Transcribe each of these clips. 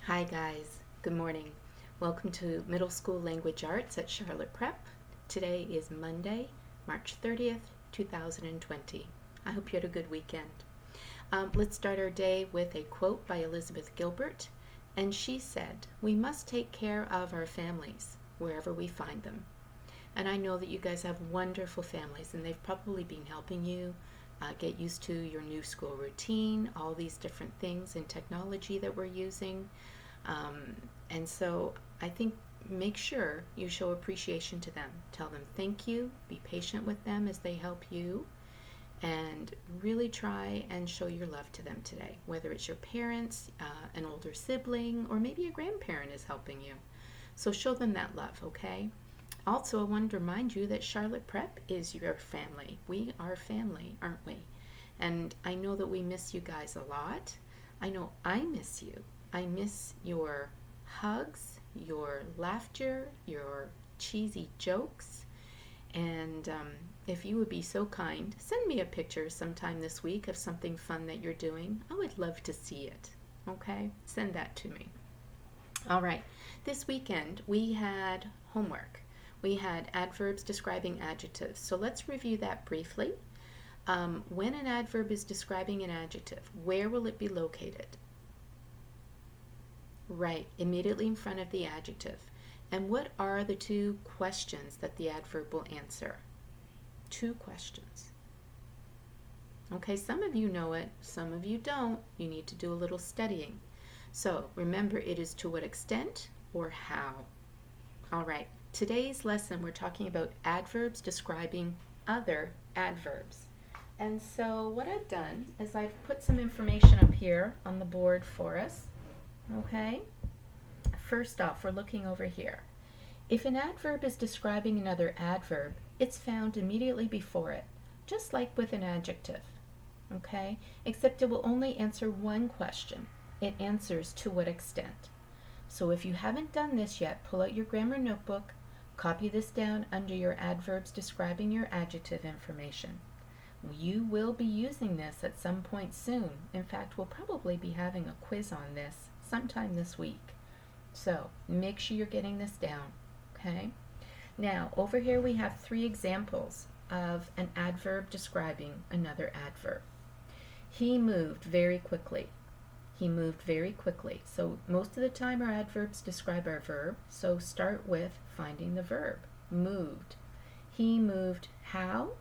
Hi guys, good morning. Welcome to Middle School Language Arts at Charlotte Prep. Today is Monday, March 30th, 2020. I hope you had a good weekend. Let's start our day with a quote by Elizabeth Gilbert, and she said, "We must take care of our families wherever we find them." And I know that you guys have wonderful families, and they've probably been helping you get used to your new school routine, all these different things and technology that we're using. And so I think make sure you show appreciation to them. Tell them thank you, be patient with them as they help you, and really try and show your love to them today, whether it's your parents, an older sibling, or maybe a grandparent is helping you. So show them that love, okay? Also, I wanted to remind you that Charlotte Prep is your family. We are family, aren't we? And I know that we miss you guys a lot. I know I miss you. I miss your hugs, your laughter, your cheesy jokes. And if you would be so kind, send me a picture sometime this week of something fun that you're doing. I would love to see it. Okay? Send that to me. All right. This weekend we had homework. We had adverbs describing adjectives. So let's review that briefly. When an adverb is describing an adjective, where will it be located? Right, immediately in front of the adjective. And what are the two questions that the adverb will answer? Two questions. Okay, some of you know it, some of you don't. You need to do a little studying. So remember, it is to what extent or how. All right, today's lesson we're talking about adverbs describing other adverbs. And so what I've done is I've put some information up here on the board for us. Okay? First off, we're looking over here. If an adverb is describing another adverb, it's found immediately before it, just like with an adjective. Okay? Except it will only answer one question. It answers to what extent. So if you haven't done this yet, pull out your grammar notebook, copy this down under your adverbs describing your adjective information. You will be using this at some point soon. In fact, we'll probably be having a quiz on this sometime this week. So make sure you're getting this down, okay? Now, over here we have three examples of an adverb describing another adverb. He moved very quickly. He moved very quickly. So most of the time our adverbs describe our verb, so start with finding the verb, moved. He moved how?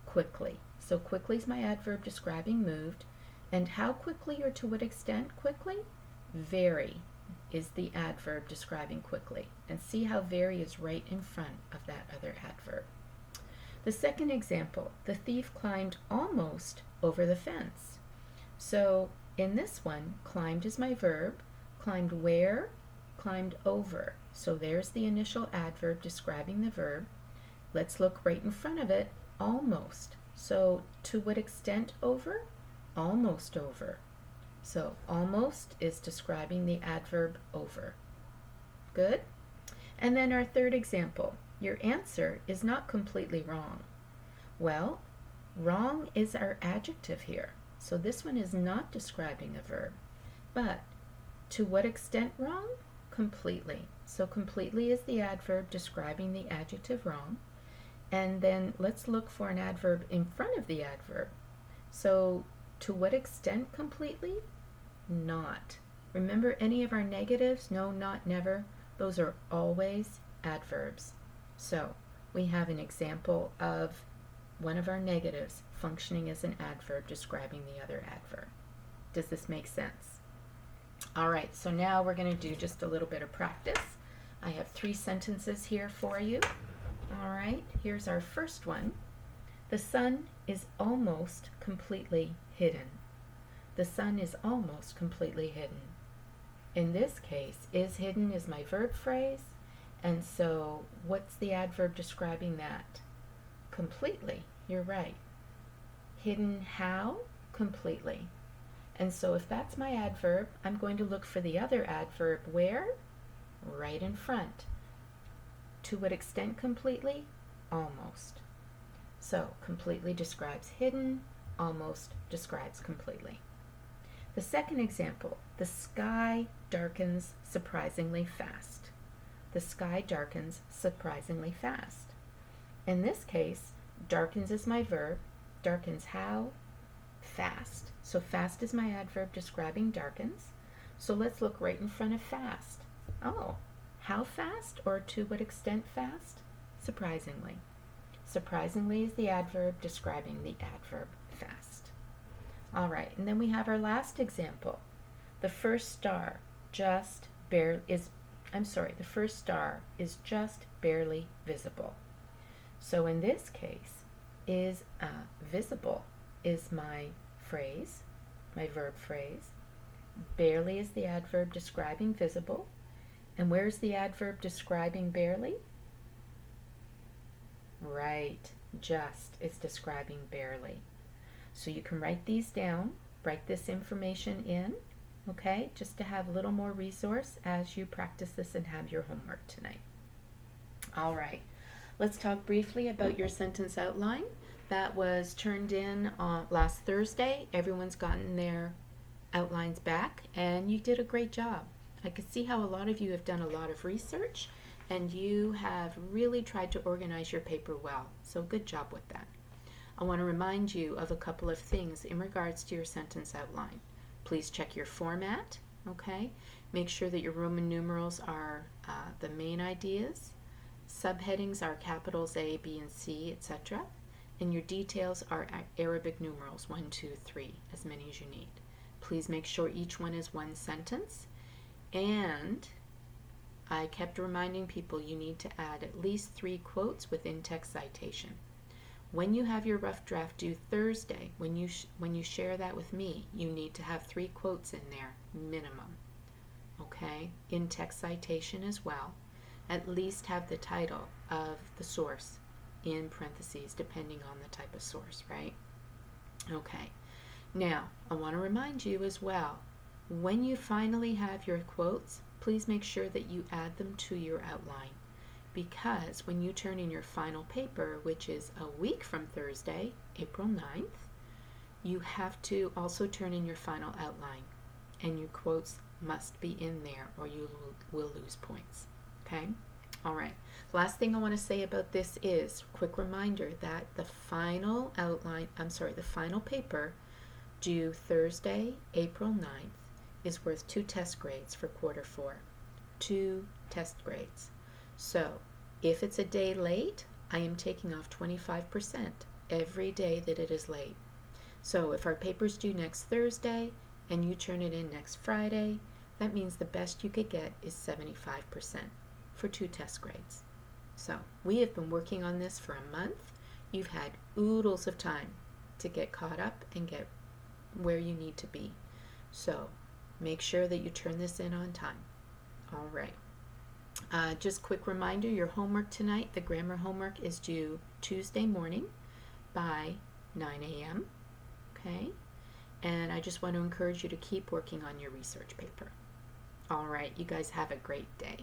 Quickly. So quickly is my adverb describing moved. And how quickly or to what extent quickly? Very is the adverb describing quickly. And see how very is right in front of that other adverb. The second example, the thief climbed almost over the fence. So in this one, climbed is my verb. Climbed where? Climbed over. So there's the initial adverb describing the verb. Let's look right in front of it, almost. So to what extent over? Almost over. So almost is describing the adverb over. Good? And then our third example, your answer is not completely wrong. Well, wrong is our adjective here. So this one is not describing a verb. But to what extent wrong? Completely. So completely is the adverb describing the adjective wrong. And then let's look for an adverb in front of the adverb. So to what extent completely? Not. Remember any of our negatives? No, not, never. Those are always adverbs. So we have an example of one of our negatives functioning as an adverb describing the other adverb. Does this make sense? All right, so now we're going to do just a little bit of practice. I have three sentences here for you. All right, here's our first one. The sun is almost completely hidden. The sun is almost completely hidden. In this case, is hidden is my verb phrase, and so what's the adverb describing that? Completely, you're right. Hidden how? Completely. And so if that's my adverb, I'm going to look for the other adverb where? Right in front. To what extent completely? Almost. So completely describes hidden, almost describes completely. The second example, the sky darkens surprisingly fast. The sky darkens surprisingly fast. In this case, darkens is my verb. Darkens how? Fast. So fast is my adverb describing darkens. So let's look right in front of fast. Oh, how fast or to what extent fast? Surprisingly. Surprisingly is the adverb describing the adverb fast. All right, and then we have our last example. The first star just barely is, the first star is just barely visible. So in this case, is visible is my phrase, my verb phrase. Barely is the adverb describing visible. And where's the adverb describing barely? Right, just is describing barely. So you can write these down, write this information in, okay, just to have a little more resource as you practice this and have your homework tonight. All right, let's talk briefly about your sentence outline. That was turned in on last Thursday. Everyone's gotten their outlines back, and you did a great job. I could see how a lot of you have done a lot of research, and you have really tried to organize your paper well. So good job with that. I want to remind you of a couple of things in regards to your sentence outline. Please check your format, okay? Make sure that your Roman numerals are the main ideas. Subheadings are capitals A, B, and C, etc. And your details are Arabic numerals 1, 2, 3, as many as you need. Please make sure each one is one sentence. And I kept reminding people you need to add at least 3 quotes within text citation. When you have your rough draft due Thursday, when you share that with me, you need to have 3 quotes in there, minimum. Okay? In text citation as well. At least have the title of the source in parentheses, depending on the type of source, right? Okay. Now, I want to remind you as well, when you finally have your quotes, please make sure that you add them to your outline, because when you turn in your final paper, which is a week from Thursday, April 9th, you have to also turn in your final outline, and your quotes must be in there or you will lose points. Okay? All right. Last thing I want to say about this is, quick reminder that the final paper due Thursday, April 9th, is worth 2 test grades for quarter 4. 2 test grades. So, if it's a day late, I am taking off 25% every day that it is late. So, if our paper's due next Thursday and you turn it in next Friday, that means the best you could get is 75% for 2 test grades. So, we have been working on this for a month. You've had oodles of time to get caught up and get where you need to be. So, make sure that you turn this in on time. All right. Just quick reminder, your homework tonight, the grammar homework, is due Tuesday morning by 9 a.m. Okay? And I just want to encourage you to keep working on your research paper. All right, you guys have a great day.